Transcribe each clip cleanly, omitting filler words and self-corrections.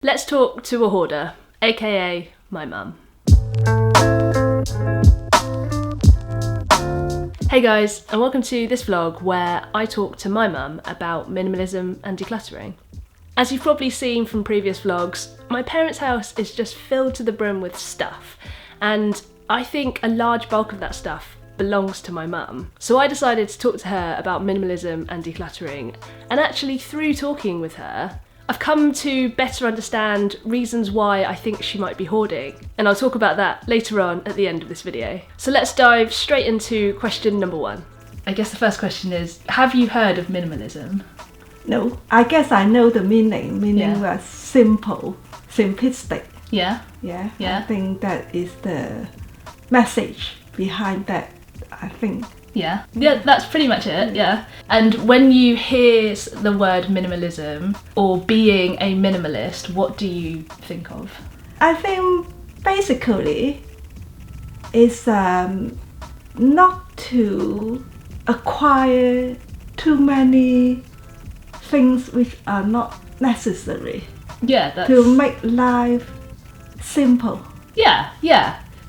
Let's talk to a hoarder, aka my mum. Hey guys, and welcome to this vlog where I talk to my mum about minimalism and decluttering. As you've probably seen from previous vlogs, my parents' house is just filled to the brim with stuff, and I think a large bulk of that stuff belongs to my mum. So I decided to talk to her about minimalism and decluttering, and actually through talking with her, I've come to better understand reasons why I think she might be hoarding, and I'll talk about that later on at the end of this video. So let's dive straight into question number one. I guess the first question is, have you heard of minimalism? No, I guess I know the meaning was simple, simplistic. Yeah? Yeah, Yeah. I think that is the message behind that, I think. Yeah, that's pretty much it, yeah. And when you hear the word minimalism or being a minimalist, what do you think of? I think basically it's not to acquire too many things which are not necessary. Yeah, that's... To make life simple. Yeah.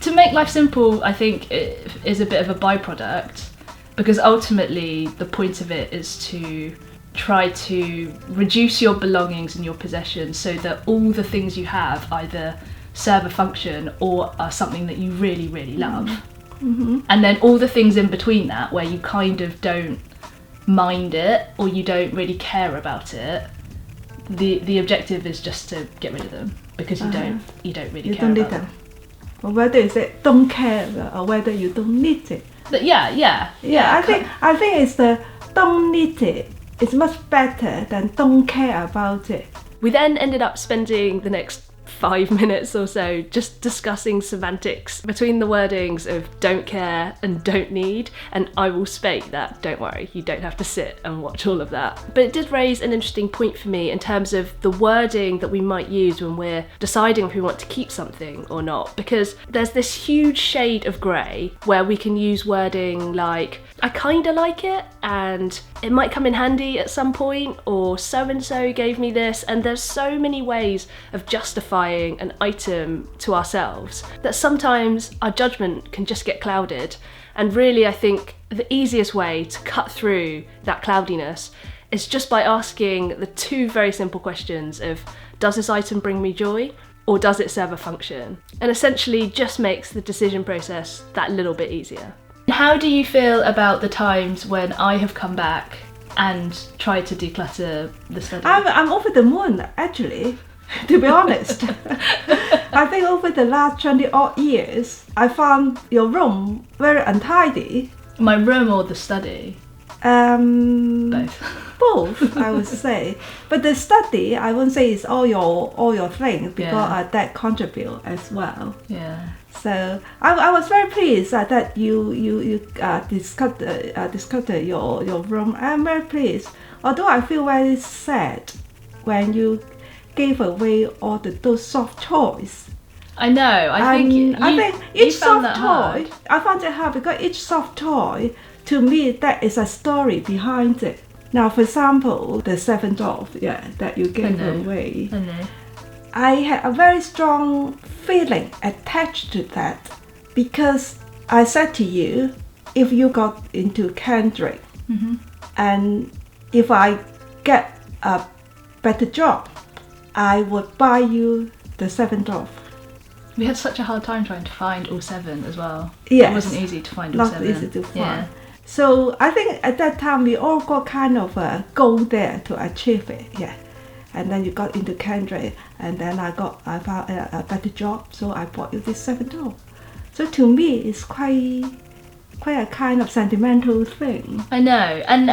To make life simple, I think, is a bit of a byproduct, because ultimately the point of it is to try to reduce your belongings and your possessions so that all the things you have either serve a function or are something that you really, really love. Mm-hmm. And then all the things in between that, where you kind of don't mind it or you don't really care about it, the objective is just to get rid of them, because you don't really care about them. Or whether you say don't care or whether you don't need it. But yeah. I think it's the don't need it. It's much better than don't care about it. We then ended up spending the next 5 minutes or so just discussing semantics between the wordings of don't care and don't need, and I will spate that, don't worry, you don't have to sit and watch all of that. But it did raise an interesting point for me in terms of the wording that we might use when we're deciding if we want to keep something or not, because there's this huge shade of grey where we can use wording like, I kinda like it, and it might come in handy at some point, or so-and-so gave me this, and there's so many ways of justifying an item to ourselves that sometimes our judgment can just get clouded. And really, I think the easiest way to cut through that cloudiness is just by asking the two very simple questions of, does this item bring me joy, or does it serve a function? And essentially just makes the decision process that little bit easier. How do you feel about the times when I have come back and tried to declutter the study? I'm over the moon, actually, to be honest. I think over the last 20-odd years, I found your room very untidy. My room or the study? Both. Both, I would say. But the study, I won't say it's all your things, because that contribute as well. Yeah. So I was very pleased that you discussed your room. I'm very pleased. Although I feel very sad when you gave away all those soft toys. I know. I think each soft toy. Hard. I found it hard because each soft toy, to me, that is a story behind it. Now, for example, the 7 dwarf, that you gave away. I know. I had a very strong feeling attached to that, because I said to you, if you got into Kendrick, and if I get a better job, I would buy you the 7 dwarf. We had such a hard time trying to find all 7 as well. Yes. It wasn't easy to find all 7. Not easy to find. Yeah. So I think at that time we all got kind of a goal there to achieve it. Yeah. And then you got into Kendrick, and then I found a better job, so I bought you this 7 dwarf. So to me, it's quite a kind of sentimental thing. I know, and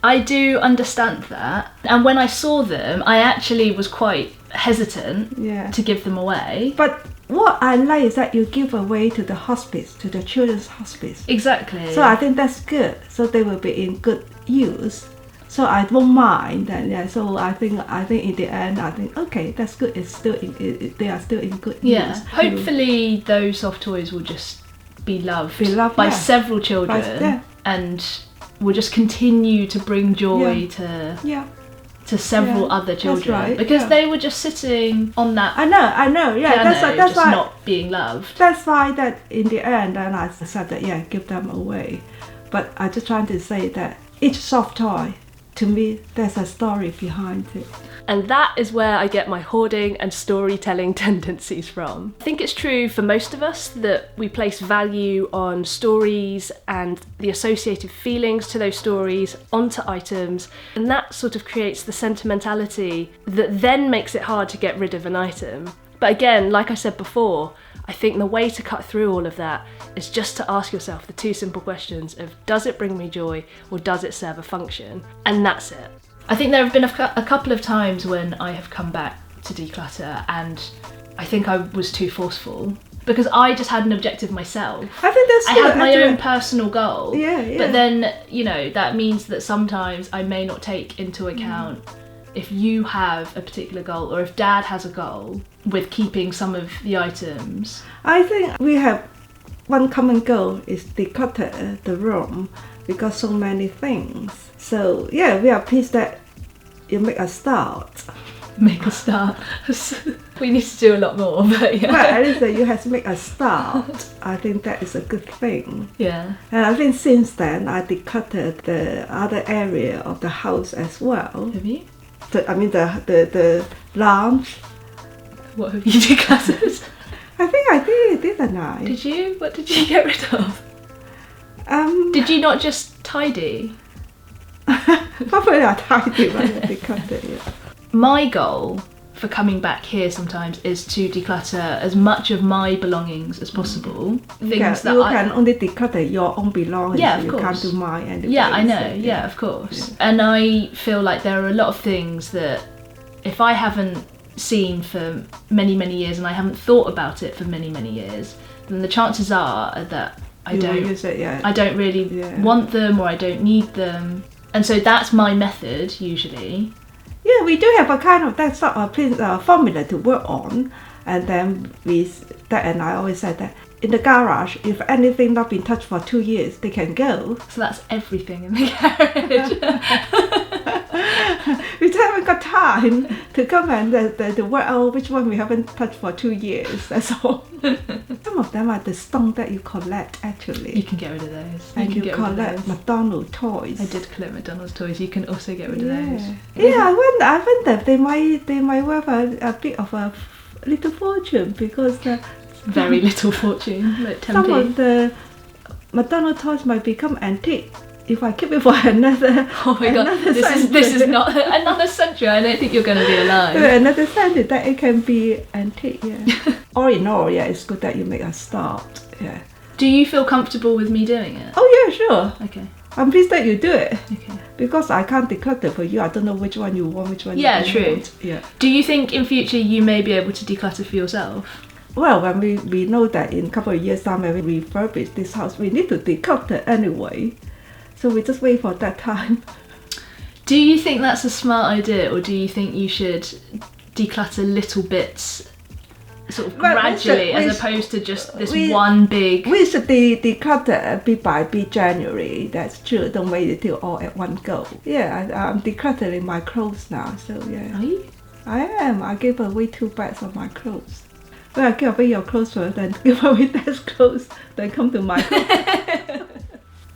I do understand that. And when I saw them, I actually was quite hesitant to give them away. But what I like is that you give away to the hospice, to the children's hospice. Exactly. So I think that's good. So they will be in good use. So I don't mind, and so I think in the end, I think okay, that's good. It's still they are still in good use. Hopefully, those soft toys will just be loved by several children, and will just continue to bring joy to to several other children, right, because they were just sitting on that I know, yeah, piano, that's just why, not being loved. that's why that in the end, then I said that, yeah, give them away. But I just trying to say that each soft toy, to me, there's a story behind it. And that is where I get my hoarding and storytelling tendencies from. I think it's true for most of us that we place value on stories and the associated feelings to those stories onto items, and that sort of creates the sentimentality that then makes it hard to get rid of an item. But again, like I said before, I think the way to cut through all of that is just to ask yourself the two simple questions of, does it bring me joy or does it serve a function? And that's it. I think there have been a couple of times when I have come back to declutter and I think I was too forceful because I just had an objective myself. I think that's I good. had my own personal goal. Yeah. But then, you know, that means that sometimes I may not take into account if you have a particular goal or if Dad has a goal with keeping some of the items. I think we have one common goal is declutter the room because so many things. So yeah, we are pleased that you make a start. Make a start. We need to do a lot more, but yeah. But at least that you have to make a start. I think that is a good thing. Yeah. And I think since then I decluttered the other area of the house as well. Have you? The lounge. What have you decluttered? I think I did, didn't I? Did you? What did you get rid of? Did you not just tidy? Probably I tidy when I decluttered it. My goal for coming back here sometimes is to declutter as much of my belongings as possible. Things that you can only declutter your own belongings. Yeah, of you course. can't do mine anyway. Yeah, I know. So, yeah, of course. Yeah. And I feel like there are a lot of things that if I haven't seen for many, many years and I haven't thought about it for many, many years, then the chances are that I don't really want them or I don't need them. And so that's my method usually. Yeah, we do have a kind of that sort of formula to work on, and then and I always said that in the garage, if anything not been touched for 2 years, they can go. So that's everything in the garage. We just haven't got time to come and to work out which one we haven't touched for 2 years. That's all. Some of them are the stone that you collect actually. You can get rid of those. And you collect McDonald's toys. I did collect McDonald's toys. You can also get rid of those. Yeah, I wonder they might worth a bit of a little fortune because very little fortune, like 10p. Some of the McDonald's toys might become antique if I keep it for another. Oh my god, this is not another century. I don't think you're going to be alive. Another century that it can be antique. Yeah. All in all, yeah, it's good that you make a start. Yeah. Do you feel comfortable with me doing it? Oh yeah, sure. Okay. I'm pleased that you do it. Okay. Because I can't declutter for you. I don't know which one you want, which one you don't want. Yeah. Do you think in future you may be able to declutter for yourself? Well, when we know that in a couple of years' time when we refurbish this house, we need to declutter anyway. So we just wait for that time. Do you think that's a smart idea, or do you think you should declutter little bits sort of gradually as opposed to just this one big... We should declutter bit by bit January, that's true. Don't wait until all at one go. Yeah, I'm decluttering my clothes now, so yeah. Are you? I am. I gave away 2 bags of my clothes. Well, I give away your clothes first, then give away Dad's clothes, then come to my clothes.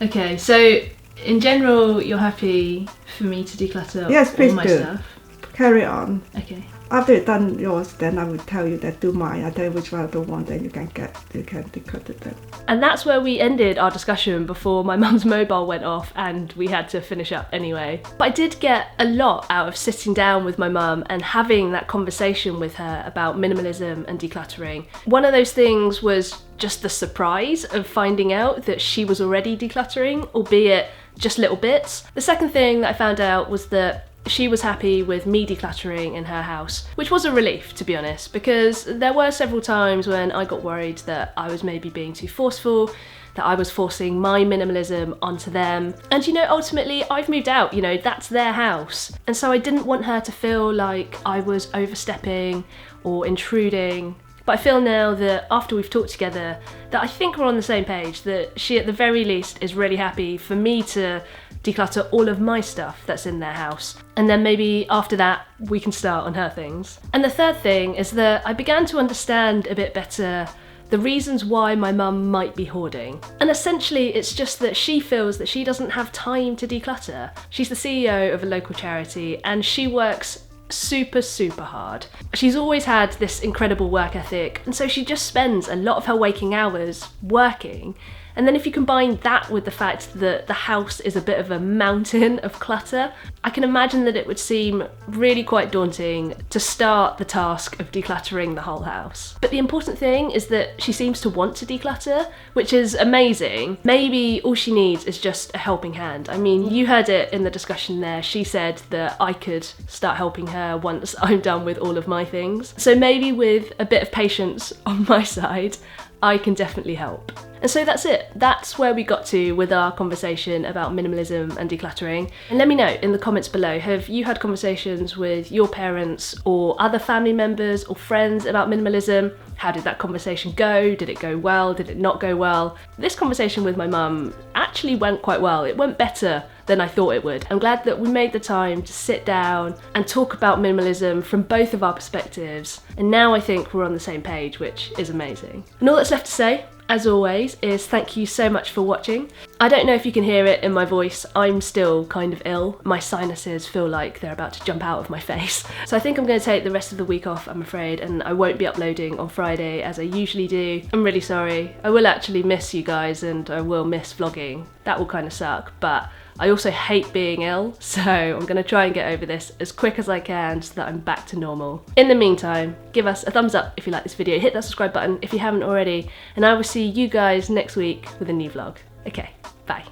Okay, so in general, you're happy for me to declutter all my stuff? Carry on. Okay. After you've done yours, then I will tell you that do mine. I tell you which one I don't want, then you can declutter them. And that's where we ended our discussion before my mum's mobile went off and we had to finish up anyway. But I did get a lot out of sitting down with my mum and having that conversation with her about minimalism and decluttering. One of those things was just the surprise of finding out that she was already decluttering, albeit just little bits. The second thing that I found out was that she was happy with me decluttering in her house, which was a relief, to be honest, because there were several times when I got worried that I was maybe being too forceful, that I was forcing my minimalism onto them. And ultimately I've moved out, that's their house. And so I didn't want her to feel like I was overstepping or intruding. But I feel now that after we've talked together, that I think we're on the same page, that she at the very least is really happy for me to declutter all of my stuff that's in their house. And then maybe after that, we can start on her things. And the third thing is that I began to understand a bit better the reasons why my mum might be hoarding. And essentially it's just that she feels that she doesn't have time to declutter. She's the CEO of a local charity and she works super hard. She's always had this incredible work ethic, and so she just spends a lot of her waking hours working. And then if you combine that with the fact that the house is a bit of a mountain of clutter, I can imagine that it would seem really quite daunting to start the task of decluttering the whole house. But the important thing is that she seems to want to declutter, which is amazing. Maybe all she needs is just a helping hand. I mean, you heard it in the discussion there. She said that I could start helping her once I'm done with all of my things. So maybe with a bit of patience on my side, I can definitely help. And so that's it. That's where we got to with our conversation about minimalism and decluttering. And let me know in the comments below, have you had conversations with your parents or other family members or friends about minimalism? How did that conversation go? Did it go well? Did it not go well? This conversation with my mum actually went quite well. It went better than I thought it would. I'm glad that we made the time to sit down and talk about minimalism from both of our perspectives. And now I think we're on the same page, which is amazing. And all that's left to say, as always, is thank you so much for watching. I don't know if you can hear it in my voice, I'm still kind of ill. My sinuses feel like they're about to jump out of my face. So I think I'm going to take the rest of the week off, I'm afraid, and I won't be uploading on Friday as I usually do. I'm really sorry. I will actually miss you guys and I will miss vlogging. That will kind of suck, but I also hate being ill, so I'm going to try and get over this as quick as I can so that I'm back to normal. In the meantime, give us a thumbs up if you like this video, hit that subscribe button if you haven't already, and I will see you guys next week with a new vlog. Okay, bye.